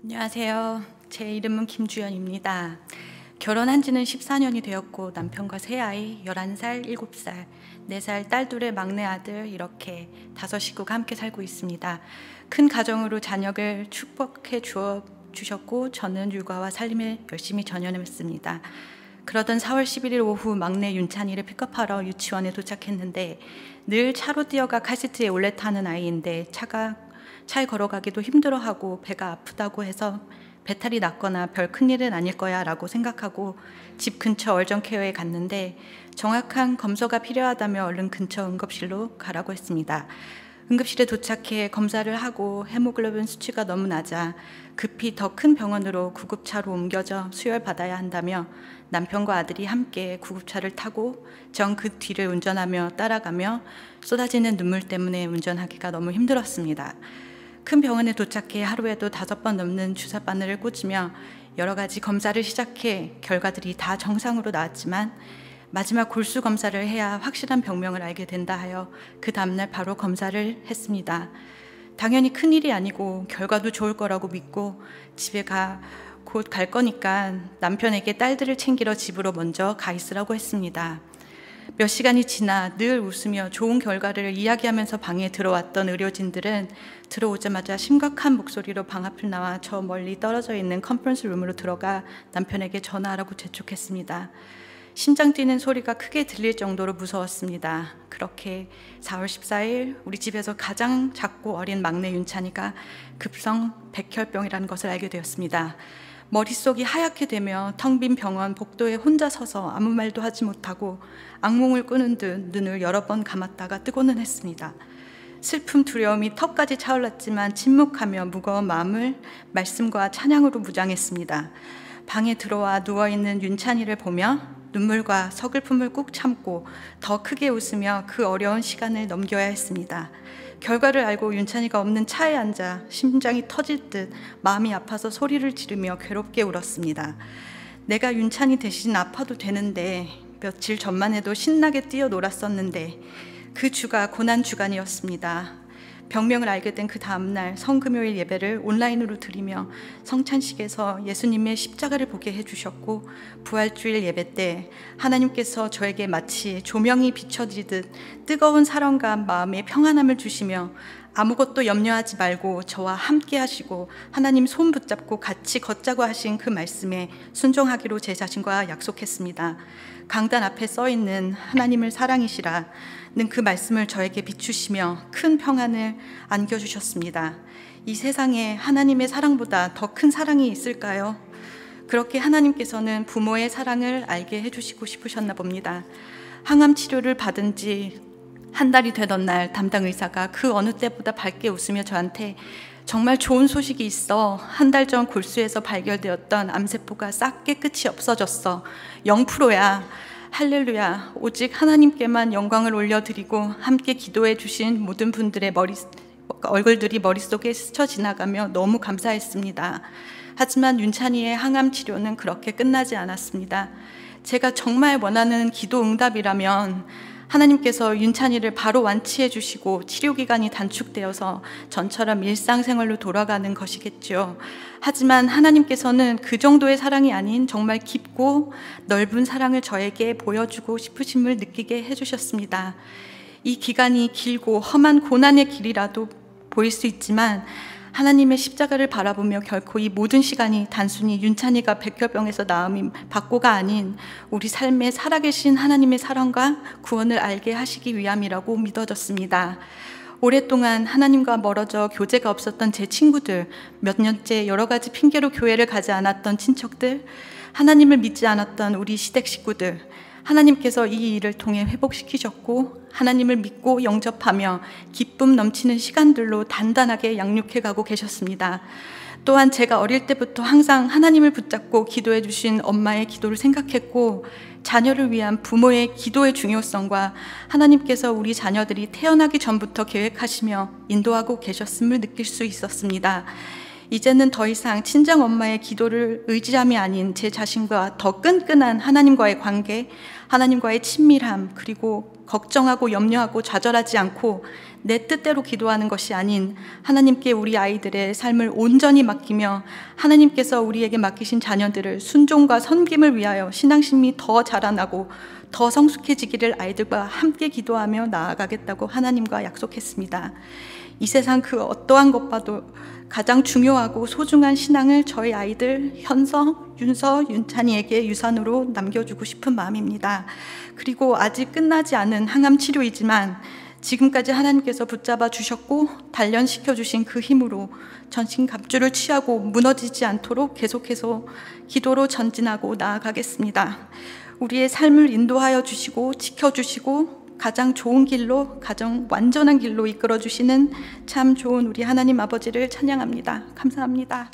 안녕하세요. 제 이름은 김주연입니다. 결혼한 지는 14년이 되었고 남편과 세 아이 11살, 7살, 4살 딸 둘의 막내 아들 이렇게 5 식구가 함께 살고 있습니다. 큰 가정으로 자녀를 축복해 주셨고 저는 육아와 살림에 열심히 전념했습니다. 그러던 4월 11일 오후 막내 윤찬이를 픽업하러 유치원에 도착했는데 늘 차로 뛰어가 카시트에 올래 타는 아이인데 차에 걸어가기도 힘들어하고 배가 아프다고 해서 배탈이 났거나 별 큰일은 아닐 거야 라고 생각하고 집 근처 얼정케어에 갔는데 정확한 검사가 필요하다며 얼른 근처 응급실로 가라고 했습니다. 응급실에 도착해 검사를 하고 헤모글로빈 수치가 너무 낮아 급히 더 큰 병원으로 구급차로 옮겨져 수혈받아야 한다며 남편과 아들이 함께 구급차를 타고 전 그 뒤를 운전하며 따라가며 쏟아지는 눈물 때문에 운전하기가 너무 힘들었습니다. 큰 병원에 도착해 하루에도 5번 넘는 주사 바늘을 꽂으며 여러 가지 검사를 시작해 결과들이 다 정상으로 나왔지만 마지막 골수 검사를 해야 확실한 병명을 알게 된다 하여 그 다음날 바로 검사를 했습니다. 당연히 큰일이 아니고 결과도 좋을 거라고 믿고 집에 곧 갈 거니까 남편에게 딸들을 챙기러 집으로 먼저 가 있으라고 했습니다. 몇 시간이 지나 늘 웃으며 좋은 결과를 이야기하면서 방에 들어왔던 의료진들은 들어오자마자 심각한 목소리로 방 앞을 나와 저 멀리 떨어져 있는 컨퍼런스 룸으로 들어가 남편에게 전화하라고 재촉했습니다. 심장 뛰는 소리가 크게 들릴 정도로 무서웠습니다. 그렇게 4월 14일 우리 집에서 가장 작고 어린 막내 윤찬이가 급성 백혈병이라는 것을 알게 되었습니다. 머릿속이 하얗게 되며 텅 빈 병원 복도에 혼자 서서 아무 말도 하지 못하고 악몽을 꾸는 듯 눈을 여러 번 감았다가 뜨고는 했습니다. 슬픔, 두려움이 턱까지 차올랐지만 침묵하며 무거운 마음을 말씀과 찬양으로 무장했습니다. 방에 들어와 누워있는 윤찬이를 보며 눈물과 서글픔을 꾹 참고 더 크게 웃으며 그 어려운 시간을 넘겨야 했습니다. 결과를 알고 윤찬이가 없는 차에 앉아 심장이 터질 듯 마음이 아파서 소리를 지르며 괴롭게 울었습니다. 내가 윤찬이 대신 아파도 되는데 며칠 전만 해도 신나게 뛰어놀았었는데 그 주가 고난 주간이었습니다. 병명을 알게 된 그 다음날 성금요일 예배를 온라인으로 드리며 성찬식에서 예수님의 십자가를 보게 해주셨고 부활주일 예배 때 하나님께서 저에게 마치 조명이 비춰지듯 뜨거운 사랑과 마음의 평안함을 주시며 아무것도 염려하지 말고 저와 함께 하시고 하나님 손 붙잡고 같이 걷자고 하신 그 말씀에 순종하기로 제 자신과 약속했습니다. 강단 앞에 써있는 하나님을 사랑이시라는 그 말씀을 저에게 비추시며 큰 평안을 안겨주셨습니다. 이 세상에 하나님의 사랑보다 더 큰 사랑이 있을까요? 그렇게 하나님께서는 부모의 사랑을 알게 해주시고 싶으셨나 봅니다. 항암 치료를 받은 지 한 달이 되던 날 담당 의사가 그 어느 때보다 밝게 웃으며 저한테 정말 좋은 소식이 있어. 한 달 전 골수에서 발견되었던 암세포가 싹 깨끗이 없어졌어. 0%야. 할렐루야. 오직 하나님께만 영광을 올려드리고 함께 기도해 주신 모든 분들의 얼굴들이 머릿속에 스쳐 지나가며 너무 감사했습니다. 하지만 윤찬이의 항암 치료는 그렇게 끝나지 않았습니다. 제가 정말 원하는 기도 응답이라면 하나님께서 윤찬이를 바로 완치해 주시고 치료기간이 단축되어서 전처럼 일상생활로 돌아가는 것이겠죠. 하지만 하나님께서는 그 정도의 사랑이 아닌 정말 깊고 넓은 사랑을 저에게 보여주고 싶으심을 느끼게 해주셨습니다. 이 기간이 길고 험한 고난의 길이라도 보일 수 있지만 하나님의 십자가를 바라보며 결코 이 모든 시간이 단순히 윤찬이가 백혈병에서 나음이 받고가 아닌 우리 삶에 살아계신 하나님의 사랑과 구원을 알게 하시기 위함이라고 믿어졌습니다. 오랫동안 하나님과 멀어져 교제가 없었던 제 친구들, 몇 년째 여러 가지 핑계로 교회를 가지 않았던 친척들, 하나님을 믿지 않았던 우리 시댁 식구들, 하나님께서 이 일을 통해 회복시키셨고 하나님을 믿고 영접하며 기쁨 넘치는 시간들로 단단하게 양육해 가고 계셨습니다. 또한 제가 어릴 때부터 항상 하나님을 붙잡고 기도해 주신 엄마의 기도를 생각했고 자녀를 위한 부모의 기도의 중요성과 하나님께서 우리 자녀들이 태어나기 전부터 계획하시며 인도하고 계셨음을 느낄 수 있었습니다. 이제는 더 이상 친정엄마의 기도를 의지함이 아닌 제 자신과 더 끈끈한 하나님과의 관계, 하나님과의 친밀함, 그리고 걱정하고 염려하고 좌절하지 않고 내 뜻대로 기도하는 것이 아닌 하나님께 우리 아이들의 삶을 온전히 맡기며 하나님께서 우리에게 맡기신 자녀들을 순종과 섬김을 위하여 신앙심이 더 자라나고 더 성숙해지기를 아이들과 함께 기도하며 나아가겠다고 하나님과 약속했습니다. 이 세상 그 어떠한 것과도 가장 중요하고 소중한 신앙을 저희 아이들 현서, 윤서, 윤찬이에게 유산으로 남겨주고 싶은 마음입니다. 그리고 아직 끝나지 않은 항암 치료이지만 지금까지 하나님께서 붙잡아 주셨고 단련시켜 주신 그 힘으로 전신갑주를 취하고 무너지지 않도록 계속해서 기도로 전진하고 나아가겠습니다. 우리의 삶을 인도하여 주시고 지켜주시고 가장 좋은 길로, 가장 완전한 길로 이끌어 주시는 참 좋은 우리 하나님 아버지를 찬양합니다. 감사합니다.